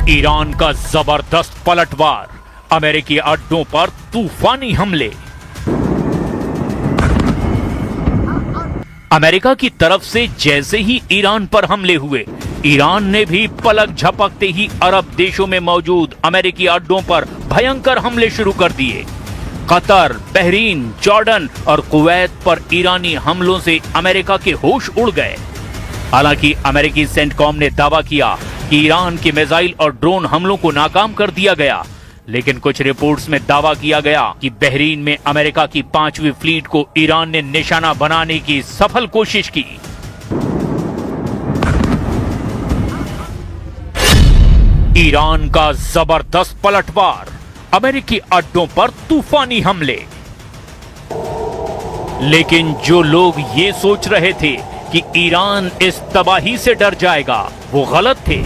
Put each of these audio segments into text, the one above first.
Iran का जबरदस्त पलटवार, अमेरिकी अड्डों पर तूफानी हमले। अमेरिका की तरफ से जैसे ही ईरान पर हमले हुए, ईरान ने भी पलक झपकते ही अरब देशों में मौजूद अमेरिकी अड्डों पर भयंकर हमले शुरू कर दिए। कतर, बहरीन, जॉर्डन और कुवैत पर ईरानी हमलों से अमेरिका के होश उड़ गए। हालांकि अमेरिकी सेंटकॉम ने दावा किया कि ईरान के मिसाइल और ड्रोन हमलों को नाकाम कर दिया गया, लेकिन कुछ रिपोर्ट्स में दावा किया गया कि बहरीन में अमेरिका की 5वीं फ्लीट को ईरान ने निशाना बनाने की सफल कोशिश की। ईरान का जबरदस्त पलटवार, अमेरिकी अड्डों पर तूफानी हमले। लेकिन जो लोग ये सोच रहे थे कि ईरान इस तबाही से डर जाएगा, वो गलत थे।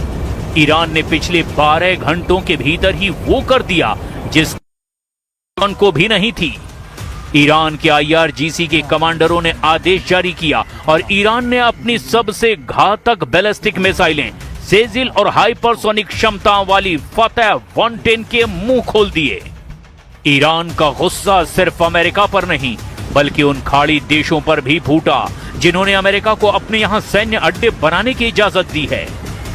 ईरान ने पिछले 12 घंटों के भीतर ही वो कर दिया जिस को भी नहीं थी। ईरान के IRGC के कमांडरों ने आदेश जारी किया और ईरान ने अपनी सबसे घातक बैलिस्टिक मिसाइलें सेजिल और हाइपरसोनिक क्षमताओं वाली फतेह 110 के मुंह खोल दिए। ईरान का गुस्सा सिर्फ अमेरिका पर नहीं, बल्कि उन खाड़ी देशों पर भी फूटा जिन्होंने अमेरिका को अपने यहां सैन्य अड्डे बनाने की इजाजत दी है।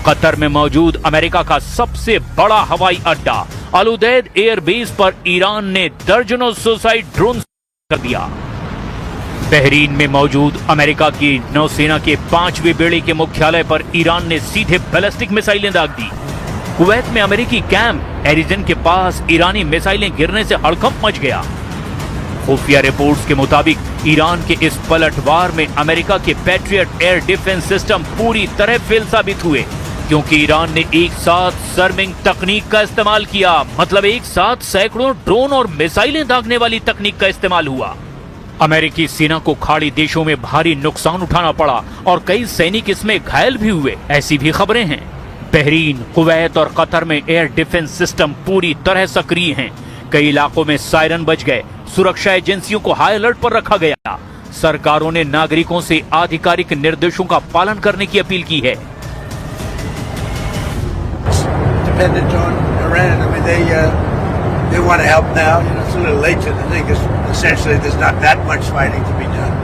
कतर में मौजूद अमेरिका का सबसे बड़ा हवाई अड्डा अल उदैद एयरबेस पर ईरान ने दर्जनों सुसाइड ड्रोन कर दिया। बहरीन में मौजूद अमेरिका की नौसेना के 5वें बेड़े के मुख्यालय पर ईरान ने सीधे बैलिस्टिक मिसाइलें दाग दी। कुवैत में अमेरिकी कैंप एरिजन के पास ईरानी मिसाइलें गिरने से हड़कंप मच गया। खुफिया रिपोर्ट्स के मुताबिक ईरान के इस पलटवार में अमेरिका के पैट्रियट एयर डिफेंस सिस्टम पूरी तरह फेल साबित हुए, क्योंकि ईरान ने एक साथ सर्मिंग तकनीक का इस्तेमाल किया। मतलब एक साथ सैकड़ों ड्रोन और मिसाइलें दागने वाली तकनीक का इस्तेमाल हुआ। अमेरिकी सेना को खाड़ी देशों में भारी नुकसान उठाना पड़ा और कई सैनिक इसमें घायल भी हुए, ऐसी भी खबरें हैं। बहरीन, कुवैत और कतर में एयर डिफेंस सिस्टम पूरी तरह सक्रिय हैं। कई इलाकों में सायरन बज गए, सुरक्षा एजेंसियों को हाई अलर्ट पर रखा गया। सरकारों ने नागरिकों से आधिकारिक निर्देशों का पालन करने की अपील की है। Dependent on Iran. I mean, they want to help now. You know, it's a little late to the thing because essentially there's not that much fighting to be done.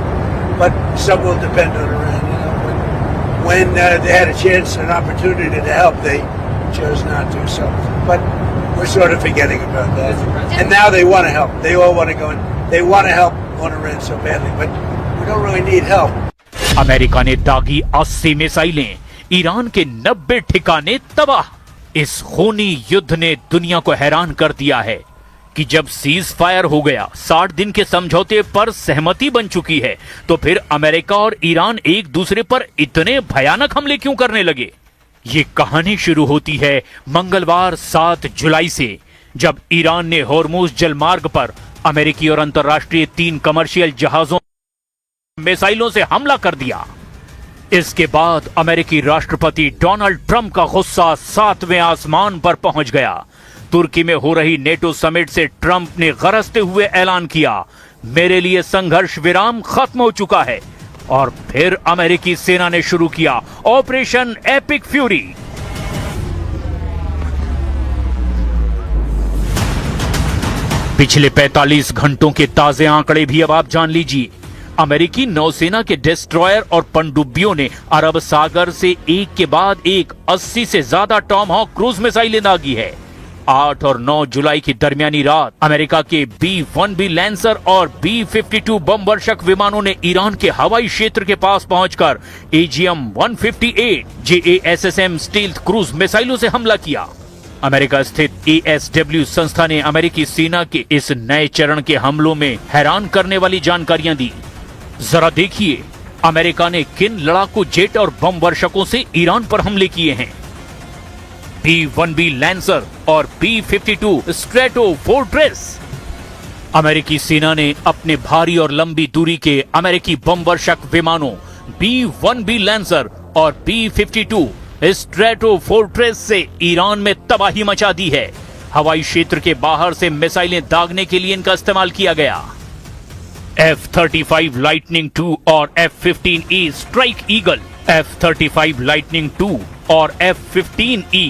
But some will depend on Iran. You know, but when they had a chance, an opportunity to help, they chose not to. So, but we're sort of forgetting about that. And now they want to help. They all want to go in. They want to help on Iran so badly, but we don't really need help. America ने दागी 80 मिसाइलें, Iran के 90 ठिकाने तबाह। इस खूनी युद्ध ने दुनिया को हैरान कर दिया है कि जब सीज फायर हो गया, 60 दिन के समझौते पर सहमति बन चुकी है, तो फिर अमेरिका और ईरान एक दूसरे पर इतने भयानक हमले क्यों करने लगे? ये कहानी शुरू होती है मंगलवार 7 जुलाई से, जब ईरान ने होर्मुज जलमार्ग पर अमेरिकी और अंतर्राष्ट्रीय 3 कमर्शियल जहाजों मिसाइलों से हमला कर दिया। इसके बाद अमेरिकी राष्ट्रपति डोनाल्ड ट्रंप का गुस्सा 7वें आसमान पर पहुंच गया। तुर्की में हो रही नेटो समिट से ट्रंप ने गरजते हुए ऐलान किया, मेरे लिए संघर्ष विराम खत्म हो चुका है। और फिर अमेरिकी सेना ने शुरू किया ऑपरेशन एपिक फ्यूरी। पिछले 45 घंटों के ताजे आंकड़े भी अब आप जान लीजिए। अमेरिकी नौसेना के डिस्ट्रॉयर और पनडुब्बियों ने अरब सागर से एक के बाद एक 80 से ज्यादा टॉमहॉक क्रूज मिसाइलें दागी है। 8 और 9 जुलाई की दरमियानी रात अमेरिका के B-1B लैंसर और B-52 बम वर्षक विमानों ने ईरान के हवाई क्षेत्र के पास पहुंचकर AGM-158 JASSM स्टील्थ क्रूज मिसाइलों से हमला किया। अमेरिका स्थित ASW संस्था ने अमेरिकी सेना के इस नए चरण के हमलों में हैरान करने वाली जानकारियां दी। जरा देखिए, अमेरिका ने किन लड़ाकू जेट और बम वर्षकों से ईरान पर हमले किए हैं। B-1B लैंसर और B-52 स्ट्रेटोफोर्ट्रेस। अमेरिकी सेना ने अपने भारी और लंबी दूरी के अमेरिकी बम वर्षक विमानों B-1B लैंसर और B-52 स्ट्रेटोफोर्ट्रेस से ईरान में तबाही मचा दी है। हवाई क्षेत्र के बाहर से मिसाइलें दागने के लिए इनका इस्तेमाल किया गया। F-35 लाइटनिंग 2 और F-15E strike eagle, F-35 lightning 2 और F-15E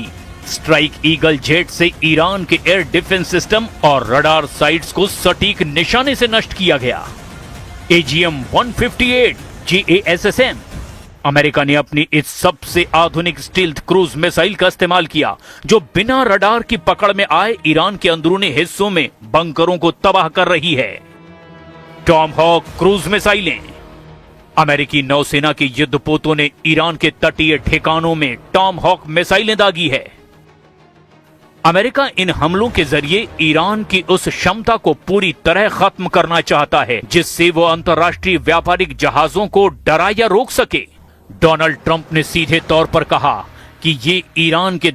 स्ट्राइक ईगल जेट से ईरान के एयर डिफेंस सिस्टम और रडार साइट्स को सटीक निशाने से नष्ट किया गया। AGM-158 JASSM अमेरिका ने अपनी इस सबसे आधुनिक स्टील्थ क्रूज मिसाइल का इस्तेमाल किया, जो बिना रडार की पकड़ में आए ईरान के अंदरूनी हिस्सों में बंकरों को तबाह कर रही है। टॉमहॉक क्रूज मिसाइलें। अमेरिकी नौसेना के युद्धपोतों ने ईरान के तटीय ठिकानों में टॉमहॉक मिसाइलें दागी है। अमेरिका इन हमलों के जरिए ईरान की उस क्षमता को पूरी तरह खत्म करना चाहता है जिससे वो अंतर्राष्ट्रीय व्यापारिक जहाजों को डरा या रोक सके। डोनाल्ड ट्रंप ने सीधे तौर पर कहा कि ये ईरान के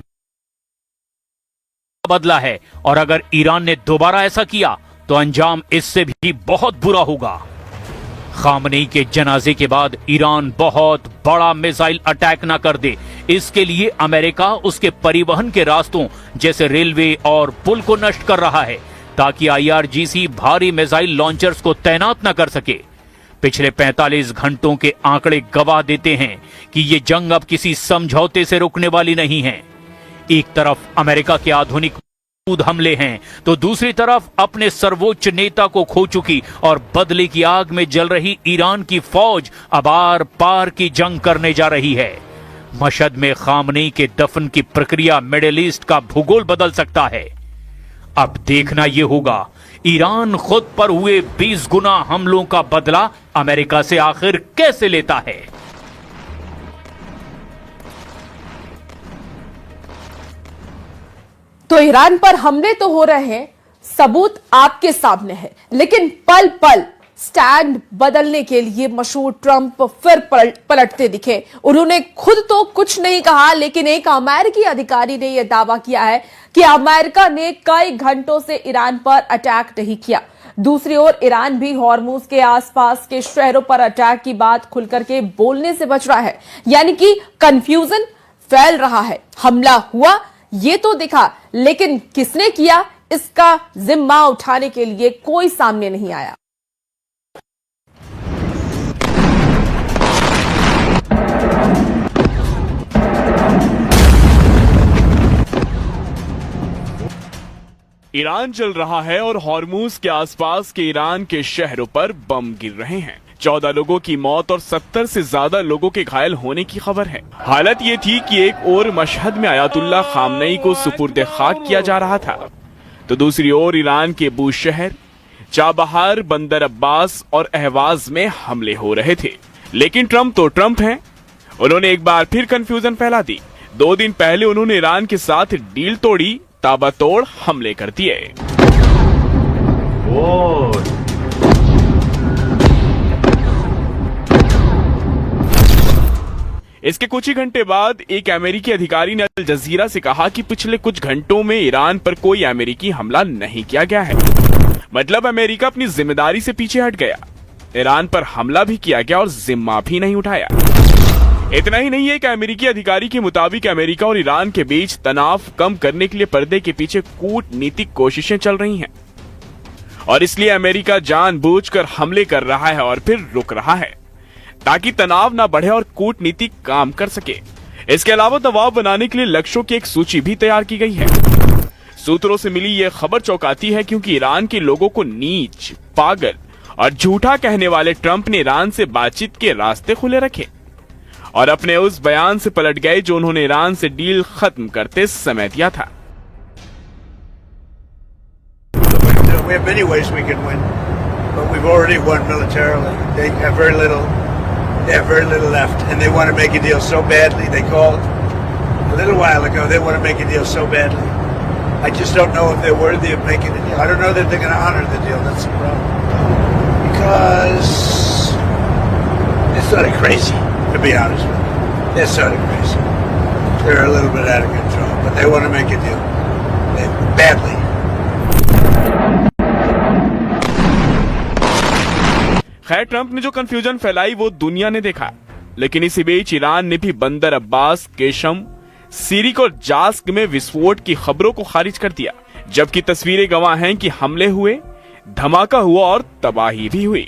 बदला है और अगर ईरान ने दोबारा ऐसा किया तो अंजाम इससे भी बहुत बुरा होगा। खामनेई के जनाजे के बाद ईरान बहुत बड़ा मिसाइल अटैक ना कर दे, इसके लिए अमेरिका उसके परिवहन के रास्तों जैसे रेलवे और पुल को नष्ट कर रहा है ताकि IRGC भारी मिसाइल लॉन्चर्स को तैनात न कर सके। पिछले 45 घंटों के आंकड़े गवाह देते हैं कि ये जंग अब किसी समझौते से रुकने वाली नहीं है। एक तरफ अमेरिका के आधुनिक हमले हैं तो दूसरी तरफ अपने सर्वोच्च नेता को खो चुकी और बदले की आग में जल रही ईरान की फौज अब आर पार की जंग करने जा रही है। मशहद में खामनेई के दफन की प्रक्रिया मिडिल ईस्ट का भूगोल बदल सकता है। अब देखना यह होगा ईरान खुद पर हुए 20 गुना हमलों का बदला अमेरिका से आखिर कैसे लेता है। तो ईरान पर हमले तो हो रहे हैं, सबूत आपके सामने है, लेकिन पल पल स्टैंड बदलने के लिए मशहूर ट्रंप फिर पलटते दिखे। उन्होंने खुद तो कुछ नहीं कहा, लेकिन एक अमेरिकी अधिकारी ने यह दावा किया है कि अमेरिका ने कई घंटों से ईरान पर अटैक नहीं किया। दूसरी ओर ईरान भी हॉर्मुज के आसपास के शहरों पर अटैक की बात खुलकर के बोलने से बच रहा है, यानी कि कंफ्यूजन फैल रहा है। हमला हुआ ये तो दिखा, लेकिन किसने किया इसका जिम्मा उठाने के लिए कोई सामने नहीं आया। ईरान चल रहा है और हॉर्मुज के आसपास के ईरान के शहरों पर बम गिर रहे हैं। 14 लोगों की मौत और 70 से ज्यादा लोगों के घायल होने की खबर है। हालत ये थी कि एक और मशहद में आयतुल्लाह खामनेई को सुपुर्द खाक किया जा रहा था, तो दूसरी ओर ईरान के बूशहर, चाबहार, बंदर अब्बास और अहवाज में हमले हो रहे थे। लेकिन ट्रंप तो ट्रंप हैं, उन्होंने एक बार फिर कंफ्यूजन फैला दी। 2 दिन पहले उन्होंने ईरान के साथ डील तोड़ी, ताबड़तोड़ हमले कर दिए। इसके कुछ ही घंटे बाद एक अमेरिकी अधिकारी ने अल जजीरा से कहा कि पिछले कुछ घंटों में ईरान पर कोई अमेरिकी हमला नहीं किया गया है। मतलब अमेरिका अपनी जिम्मेदारी से पीछे हट गया, ईरान पर हमला भी किया गया और जिम्मा भी नहीं उठाया। इतना ही नहीं है कि अमेरिकी अधिकारी के मुताबिक अमेरिका और ईरान के बीच तनाव कम करने के लिए पर्दे के पीछे कूटनीतिक कोशिशें चल रही हैं और इसलिए अमेरिका जानबूझकर हमले कर रहा है और फिर रुक रहा है ताकि तनाव ना बढ़े और कूटनीति काम कर सके। इसके अलावा दबाव बनाने के लिए लक्ष्यों की एक सूची भी तैयार की गई है। सूत्रों से मिली यह खबर चौंकाती है क्योंकि ईरान के लोगों को नीच, पागल और झूठा कहने वाले ट्रंप ने ईरान से बातचीत के रास्ते खुले रखे और अपने उस बयान से पलट गए जो उन्होंने ईरान से डील खत्म करते समय दिया था। We have many ways we can win, but we've already won militarily. They have very little left, and they want to make a deal so badly. They called a little while ago. They want to make a deal so badly. I just don't know if they're worthy of making a deal. I don't know that they're going to honor the deal. That's the problem. Because they're sort of crazy, to be honest with you. They're sort of crazy. They're a little bit out of control, but they want to make a deal. Badly. खैर, Trump ने जो confusion फैलाई वो दुनिया ने देखा, लेकिन इसी बीच ईरान ने भी बंदर अब्बास, केशम, सीरिक और जास्क में विस्फोट की खबरों को खारिज कर दिया, जबकि तस्वीरें गवाह हैं कि हमले हुए, धमाका हुआ और तबाही भी हुई।